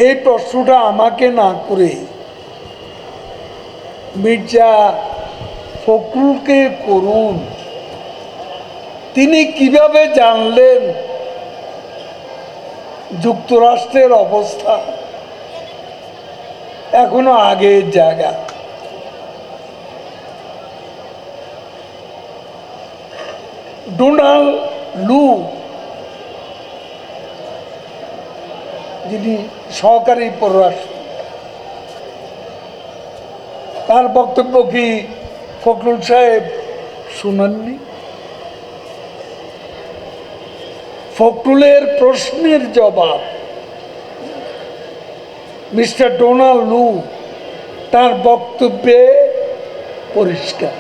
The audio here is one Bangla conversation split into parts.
এই প্রশ্নটা আমাকে না করে মির্জা ফখরুলকে করুন। তিনি কিভাবে জানলেন যুক্তরাষ্ট্রের অবস্থা এখনো আগের জায়গা? ডোনাল্ড লু, যিনি সহকারী পররাষ্ট্র, তার বক্তব্য কি ফখরুল সাহেব শুনেননি? ফখরুলের প্রশ্নের জবাব মিস্টার ডোনাল্ড লু তার বক্তব্যে পরিষ্কার।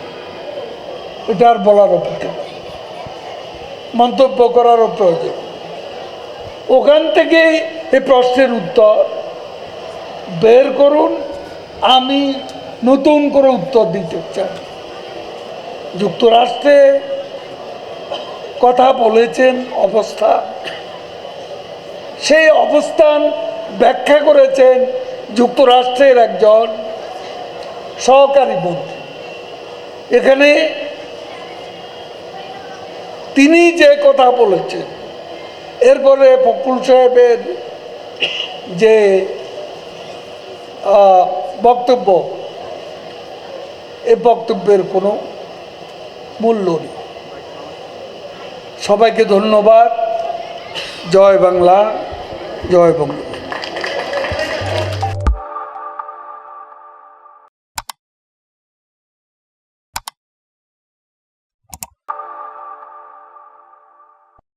এটা আর বলার অপেক্ষা, মন্তব্য করারও প্রয়োজন। ওখান থেকে এই প্রশ্নের উত্তর বের করুন, আমি নতুন করে উত্তর দিতে চাই। যুক্তরাষ্ট্রে কথা বলেছেন অবস্থা, সেই অবস্থান ব্যাখ্যা করেছেন যুক্তরাষ্ট্রের একজন সহকারী মন্ত্রী। এখানে তিনি যে কথা বলেছেন, এরপরে ফখরুল সাহেবের যে বক্তব্য, এই বক্তব্যের কোনো মূল্য নেই। সবাইকে ধন্যবাদ। জয় বাংলা, জয় বঙ্গ।